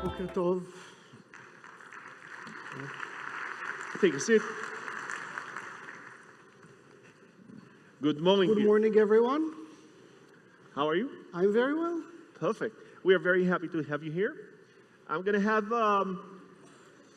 Boker Tov. Take a seat. Good morning. Good morning, everyone. How are you? I'm very well. Perfect. We are very happy to have you here. I'm going to have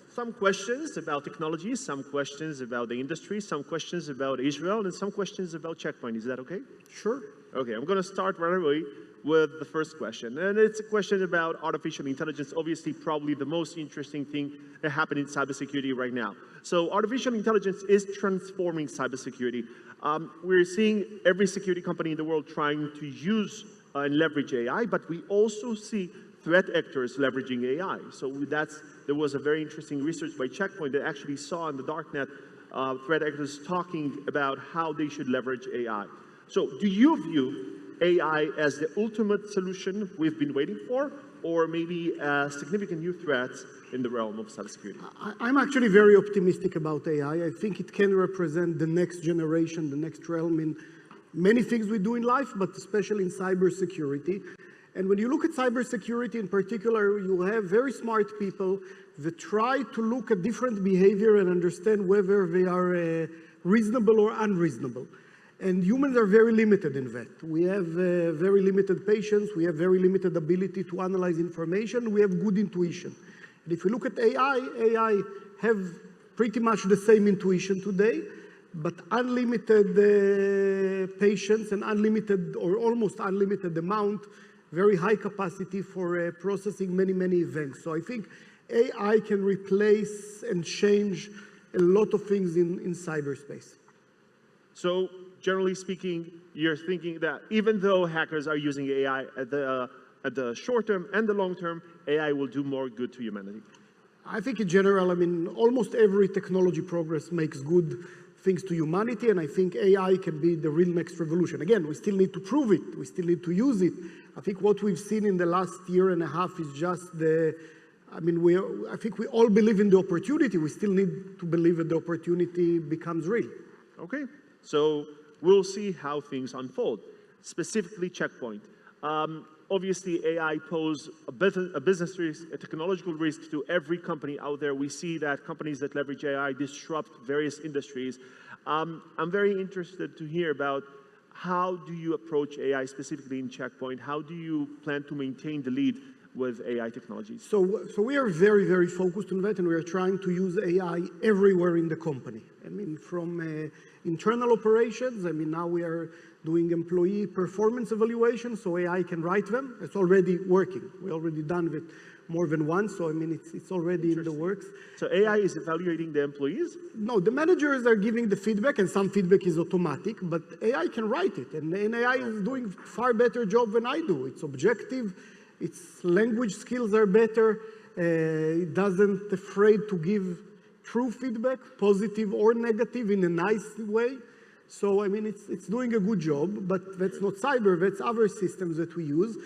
some questions about technology, some questions about the industry, some questions about Israel, and some questions about Checkpoint. Is that okay? Sure. Okay, I'm going to start right away with the first question. And it's a question about artificial intelligence, obviously probably the most interesting thing that happened in cybersecurity right now. So artificial intelligence is transforming cybersecurity. We're seeing every security company in the world trying to use and leverage AI, but we also see threat actors leveraging AI. So there was a very interesting research by Checkpoint that actually saw in the darknet threat actors talking about how they should leverage AI. So do you view AI as the ultimate solution we've been waiting for, or maybe significant new threats in the realm of cybersecurity? I'm actually very optimistic about AI. I think it can represent the next generation, the next realm in many things we do in life, but especially in cybersecurity. And when you look at cybersecurity in particular, you have very smart people that try to look at different behavior and understand whether they are reasonable or unreasonable. And humans are very limited in that. We have very limited patience, we have very limited ability to analyze information, we have good intuition. And if we look at AI have pretty much the same intuition today, but unlimited patience and unlimited or almost unlimited amount, very high capacity for processing many events. So I think AI can replace and change a lot of things in cyberspace. So generally speaking, you're thinking that even though hackers are using AI at the short term and the long term, AI will do more good to humanity? I think in general, I mean, almost every technology progress makes good things to humanity, and I think AI can be the real next revolution. Again, we still need to prove it. We still need to use it. I think what we've seen in the last year and a half is just I think we all believe in the opportunity. We still need to believe that the opportunity becomes real. Okay, so we'll see how things unfold. Specifically, Checkpoint. Obviously, AI poses a business risk, a technological risk to every company out there. We see that companies that leverage AI disrupt various industries. I'm very interested to hear about how do you approach AI specifically in Checkpoint? How do you plan to maintain the lead with AI technologies? So we are very focused on that, and we are trying to use AI everywhere in the company. I mean, from internal operations, I mean, now we are doing employee performance evaluation, so AI can write them. It's already working. We already done it more than once, so I mean, it's already in the works. So AI is evaluating the employees? No, the managers are giving the feedback, and some feedback is automatic, but AI can write it, and AI is doing far better job than I do. It's objective, its language skills are better, it doesn't afraid to give true feedback, positive or negative, in a nice way. So, I mean, it's doing a good job, but that's not cyber, that's other systems that we use.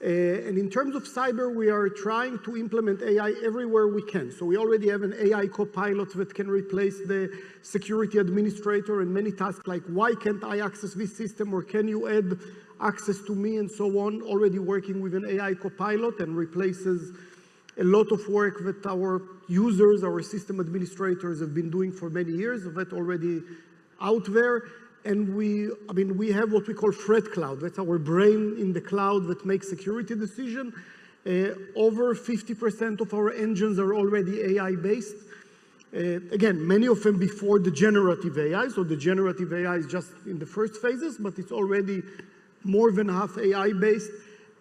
And in terms of cyber, we are trying to implement AI everywhere we can. So we already have an AI co-pilot that can replace the security administrator in many tasks, like why can't I access this system, or can you add access to me, and so on, already working with an AI co-pilot, and replaces a lot of work that our users, our system administrators have been doing for many years, of that already out there. And we have what we call Threat Cloud. That's our brain in the cloud that makes security decisions. Over 50% of our engines are already AI-based. Again, many of them before the generative AI. So the generative AI is just in the first phases, but it's already more than half AI-based.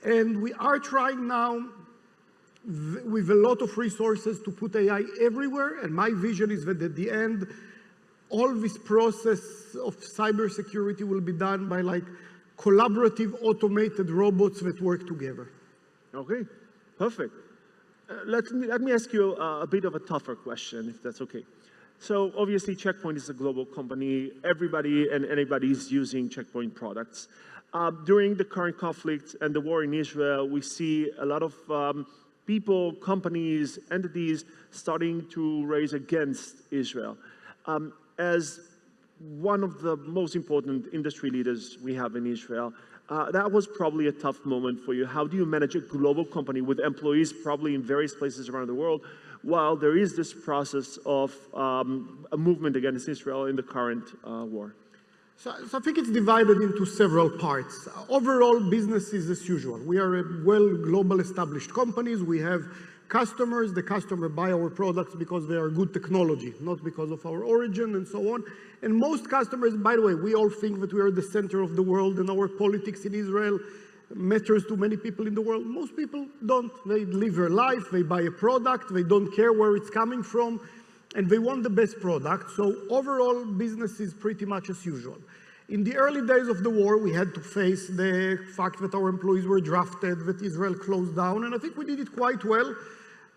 And we are trying now with a lot of resources to put AI everywhere. And my vision is that at the end, all this process of cybersecurity will be done by like collaborative automated robots that work together. Okay, perfect. Let me ask you a bit of a tougher question, if that's okay. So obviously Checkpoint is a global company. Everybody and anybody is using Checkpoint products. During the current conflict and the war in Israel, we see a lot of people, companies, entities starting to raise against Israel. As one of the most important industry leaders we have in Israel, That was probably a tough moment for you. How do you manage a global company with employees probably in various places around the world, while there is this process of a movement against Israel in the current war? So I think it's divided into several parts. Overall, business is as usual. We are a global established companies. We have customers. The customer buy our products because they are good technology, not because of our origin and so on. And most customers, by the way, we all think that we are the center of the world and our politics in Israel matters to many people in the world. Most people don't. They live their life, they buy a product, they don't care where it's coming from, and they want the best product. So overall, business is pretty much as usual. In the early days of the war, we had to face the fact that our employees were drafted, that Israel closed down, and I think we did it quite well.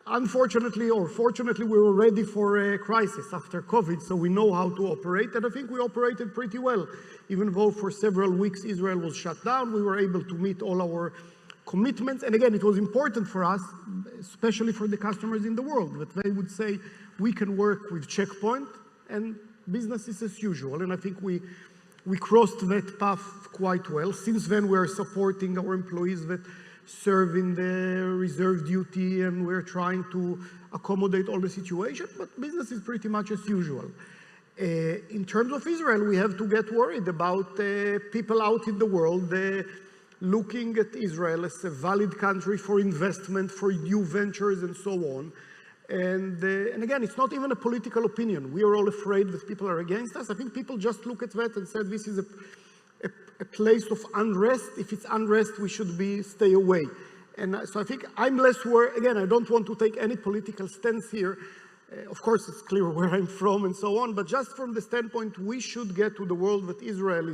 Unfortunately, or fortunately, we were ready for a crisis after COVID, so we know how to operate, and I think we operated pretty well. Even though for several weeks Israel was shut down, we were able to meet all our commitments. And again, it was important for us, especially for the customers in the world, that they would say, we can work with Checkpoint, and business is as usual. And I think we crossed that path quite well. Since then, we are supporting our employees that serve in the reserve duty, and we're trying to accommodate all the situation, but business is pretty much as usual. In terms of Israel, we have to get worried about people out in the world looking at Israel as a valid country for investment, for new ventures, and so on. And again, it's not even a political opinion. We are all afraid that people are against us. I think people just look at that and said, this is a place of unrest. If it's unrest, we should stay away. And so I think I'm less worried. Again, I don't want to take any political stance here. Of course, it's clear where I'm from and so on, but just from the standpoint, we should get to the world that Israel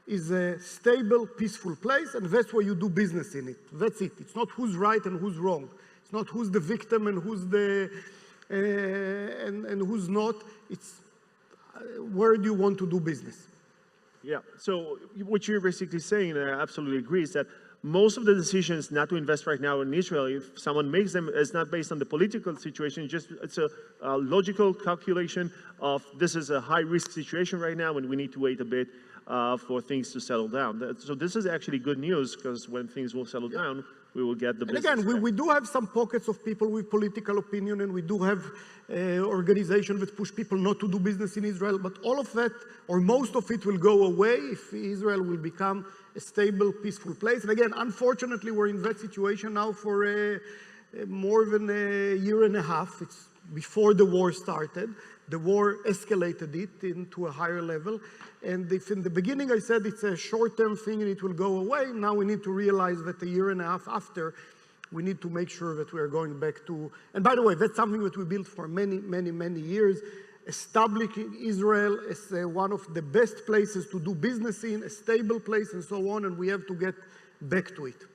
is a stable, peaceful place, and that's where you do business in it. That's it. It's not who's right and who's wrong. It's not who's the victim and who's and who's not. It's where do you want to do business. Yeah, so what you're basically saying, and I absolutely agree, is that most of the decisions not to invest right now in Israel, if someone makes them, is not based on the political situation, it's a logical calculation of this is a high-risk situation right now and we need to wait a bit for things to settle down. So this is actually good news, because when things will settle down, we will get the business. And again, we do have some pockets of people with political opinion, and we do have organizations that push people not to do business in Israel, but all of that, or most of it, will go away if Israel will become a stable, peaceful place. And again, unfortunately, we're in that situation now for more than a year and a half. It's before the war started. The war escalated it into a higher level. And if in the beginning I said it's a short-term thing and it will go away, now we need to realize that a year and a half after, we need to make sure that we are going back to, and by the way, that's something that we built for many, many, many years, establishing Israel as one of the best places to do business in, a stable place and so on, and we have to get back to it.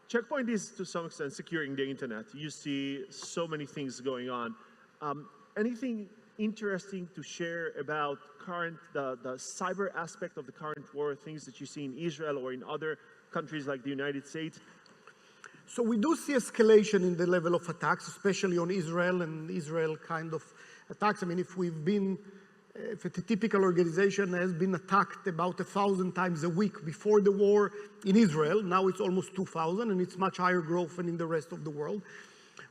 Checkpoint is, to some extent, securing the internet. You see so many things going on. Anything interesting to share about the cyber aspect of the current war, things that you see in Israel or in other countries like the United States? So we do see escalation in the level of attacks, especially on Israel and Israel kind of attacks. I mean, if a typical organization has been attacked about 1,000 times a week before the war in Israel, now it's almost 2,000, and it's much higher growth than in the rest of the world.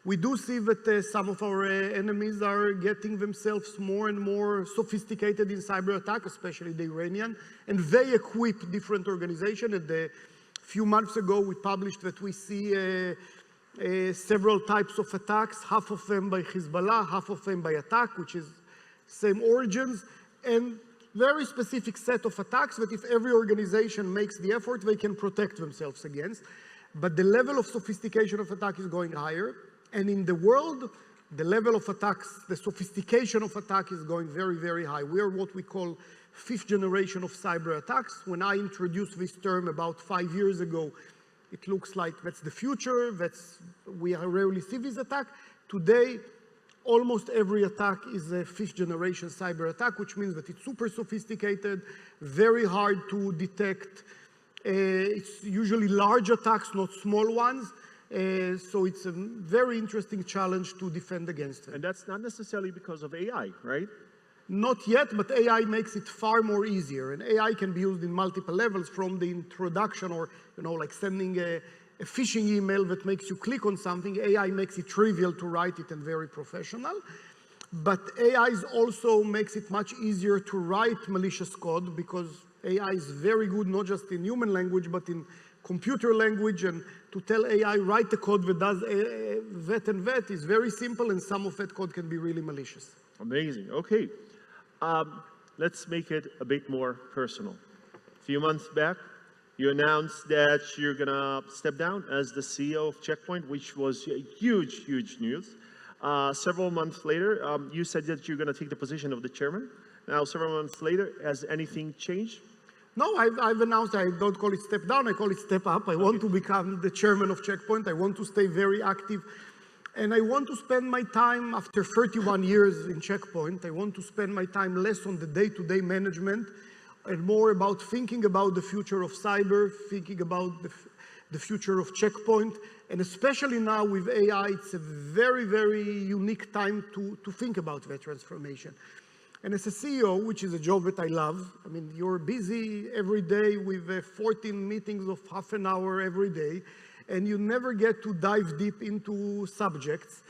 We do see that some of our enemies are getting themselves more and more sophisticated in cyber attack, especially the Iranian, and they equip different organizations. And a few months ago, we published that we see several types of attacks, half of them by Hezbollah, half of them by attack, which is same origins, and very specific set of attacks that if every organization makes the effort, they can protect themselves against. But the level of sophistication of attack is going higher. And in the world, the level of attacks, the sophistication of attack is going very, very high. We are what we call fifth generation of cyber attacks. When I introduced this term about 5 years ago, it looks like that's the future, we rarely see this attack. Today, almost every attack is a fifth generation cyber attack, which means that it's super sophisticated, very hard to detect. It's usually large attacks, not small ones. So it's a very interesting challenge to defend against it. And that's not necessarily because of AI, right? Not yet, but AI makes it far more easier. And AI can be used in multiple levels, from the introduction or, like sending a phishing email that makes you click on something. AI makes it trivial to write it and very professional. But AI also makes it much easier to write malicious code, because AI is very good, not just in human language, but in computer language. And to tell AI, write the code that does that and that is very simple, and some of that code can be really malicious. Amazing. Okay. Let's make it a bit more personal. A few months back, you announced that you're going to step down as the CEO of Checkpoint, which was huge, huge news. Several months later, you said that you're going to take the position of the chairman. Now, several months later, has anything changed? No, I've announced, I don't call it step down, I call it step up. I want to become the chairman of Checkpoint. I want to stay very active. And I want to spend my time, after 31 years in Checkpoint, I want to spend my time less on the day-to-day management and more about thinking about the future of cyber, thinking about the future of Checkpoint. And especially now with AI, it's a very, very unique time to think about that transformation. And as a CEO, which is a job that I love, I mean, you're busy every day with 14 meetings of half an hour every day, and you never get to dive deep into subjects.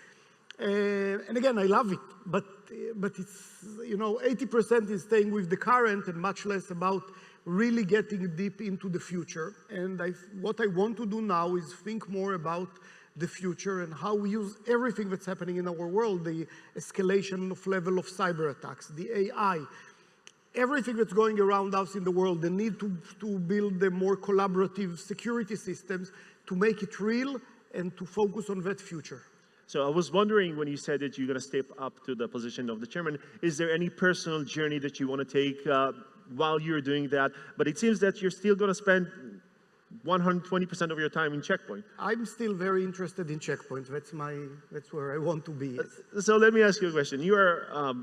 And again, I love it, but it's, 80% is staying with the current and much less about really getting deep into the future. And what I want to do now is think more about the future and how we use everything that's happening in our world, the escalation of level of cyber attacks, the AI, everything that's going around us in the world, the need to build the more collaborative security systems to make it real and to focus on that future. So I was wondering, when you said that you're going to step up to the position of the chairman, is there any personal journey that you want to take while you're doing that? But it seems that you're still going to spend 120% of your time in Checkpoint. I'm still very interested in Checkpoint. That's where I want to be. Yes. So let me ask you a question. You are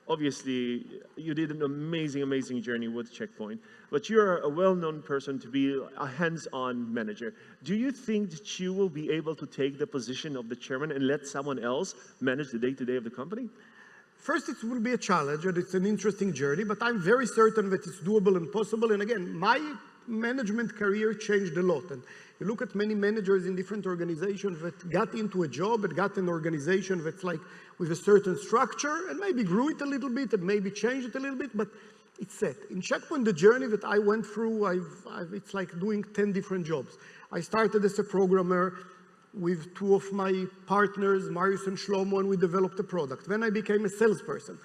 obviously, you did an amazing, amazing journey with Checkpoint, but you're a well-known person to be a hands-on manager. Do you think that you will be able to take the position of the chairman and let someone else manage the day-to-day of the company? First, it will be a challenge, and it's an interesting journey, but I'm very certain that it's doable and possible. And again, my management career changed a lot. And you look at many managers in different organizations that got into a job and got an organization that's like with a certain structure and maybe grew it a little bit and maybe changed it a little bit, but it's set. In Checkpoint, the journey that I went through, it's like doing 10 different jobs. I started as a programmer with two of my partners, Marius and Shlomo, and we developed a product. Then I became a salesperson.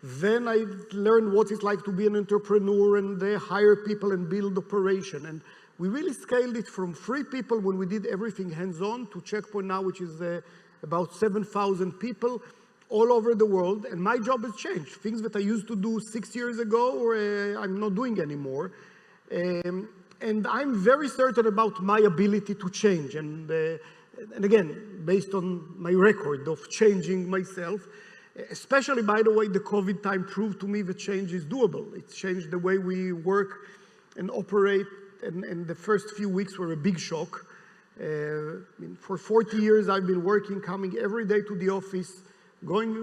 Then I learned what it's like to be an entrepreneur and hire people and build operation. And we really scaled it from 3 people when we did everything hands-on to Checkpoint now, which is about 7,000 people all over the world. And my job has changed. Things that I used to do 6 years ago, I'm not doing anymore. And I'm very certain about my ability to change. And again, based on my record of changing myself, especially, by the way, the COVID time proved to me that change is doable. It's changed the way we work and operate, and the first few weeks were a big shock. For 40 years, I've been working, coming every day to the office, going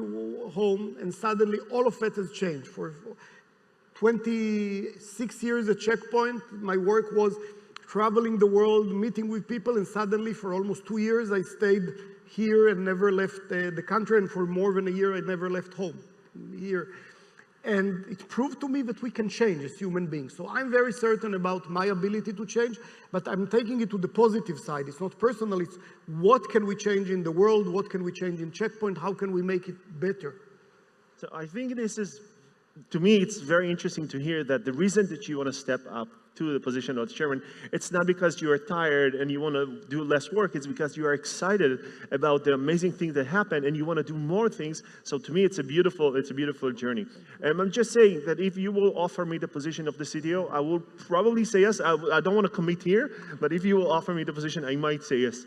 home, and suddenly all of that has changed. For 26 years at Checkpoint, my work was traveling the world, meeting with people, and suddenly for almost 2 years, I stayed here and never left the country, and for more than a year, I never left home here. And it proved to me that we can change as human beings. So I'm very certain about my ability to change, but I'm taking it to the positive side. It's not personal, it's what can we change in the world, what can we change in Checkpoint, how can we make it better? So I think this is, to me, it's very interesting to hear that the reason that you want to step up to the position of chairman, it's not because you are tired and you want to do less work, it's because you are excited about the amazing things that happen and you want to do more things. So to me, it's a beautiful journey. And I'm just saying that if you will offer me the position of the CTO, I will probably say yes. I don't want to commit here, but if you will offer me the position, I might say yes.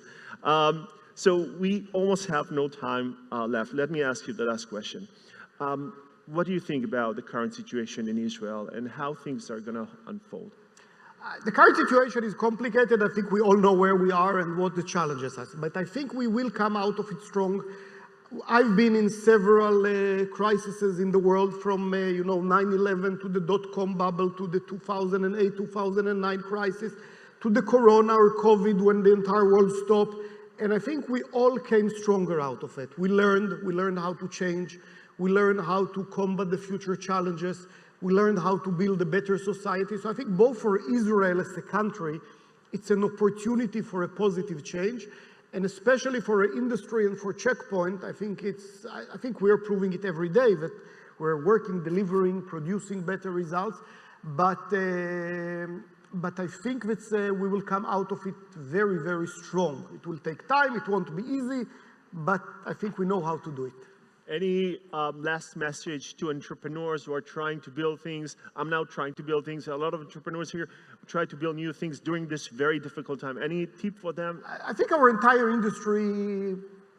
So we almost have no time left. Let me ask you the last question. What do you think about the current situation in Israel and how things are going to unfold? The current situation is complicated. I think we all know where we are and what the challenges are. But I think we will come out of it strong. I've been in several crises in the world, from 9/11 to the dot-com bubble, to the 2008, 2009 crisis, to the corona or COVID when the entire world stopped. And I think we all came stronger out of it. We learned how to change. We learned how to combat the future challenges. We learned how to build a better society. So I think both for Israel as a country, it's an opportunity for a positive change. And especially for our industry and for Checkpoint, I think we are proving it every day that we're working, delivering, producing better results. But I think that we will come out of it very, very strong. It will take time. It won't be easy, but I think we know how to do it. Any last message to entrepreneurs who are trying to build things? I'm now trying to build things. A lot of entrepreneurs here try to build new things during this very difficult time. Any tip for them? I think our entire industry,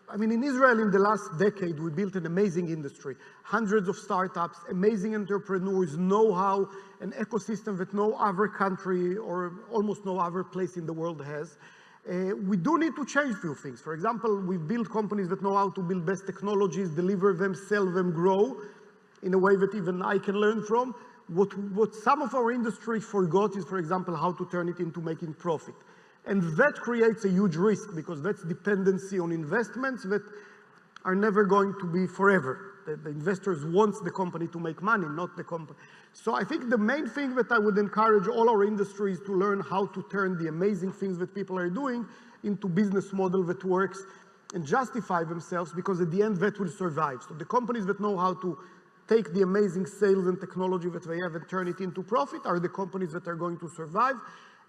I mean, in Israel in the last decade, we built an amazing industry. Hundreds of startups, amazing entrepreneurs, know-how, an ecosystem that no other country or almost no other place in the world has. We do need to change a few things. For example, we've built companies that know how to build best technologies, deliver them, sell them, grow in a way that even I can learn from. What some of our industry forgot is, for example, how to turn it into making profit. And that creates a huge risk, because that's dependency on investments that are never going to be forever. The investors want the company to make money, not the company. So I think the main thing that I would encourage all our industries to learn how to turn the amazing things that people are doing into business model that works and justify themselves, because at the end that will survive. So the companies that know how to take the amazing sales and technology that they have and turn it into profit are the companies that are going to survive.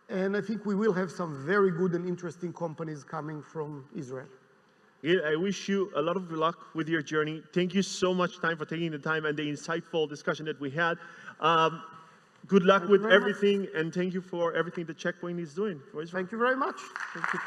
And I think we will have some very good and interesting companies coming from Israel. Yeah, I wish you a lot of luck with your journey. Thank you so much for taking the time and the insightful discussion that we had. Good luck with everything, and thank you for everything that Checkpoint is doing for Israel. Thank you very much. Thank you.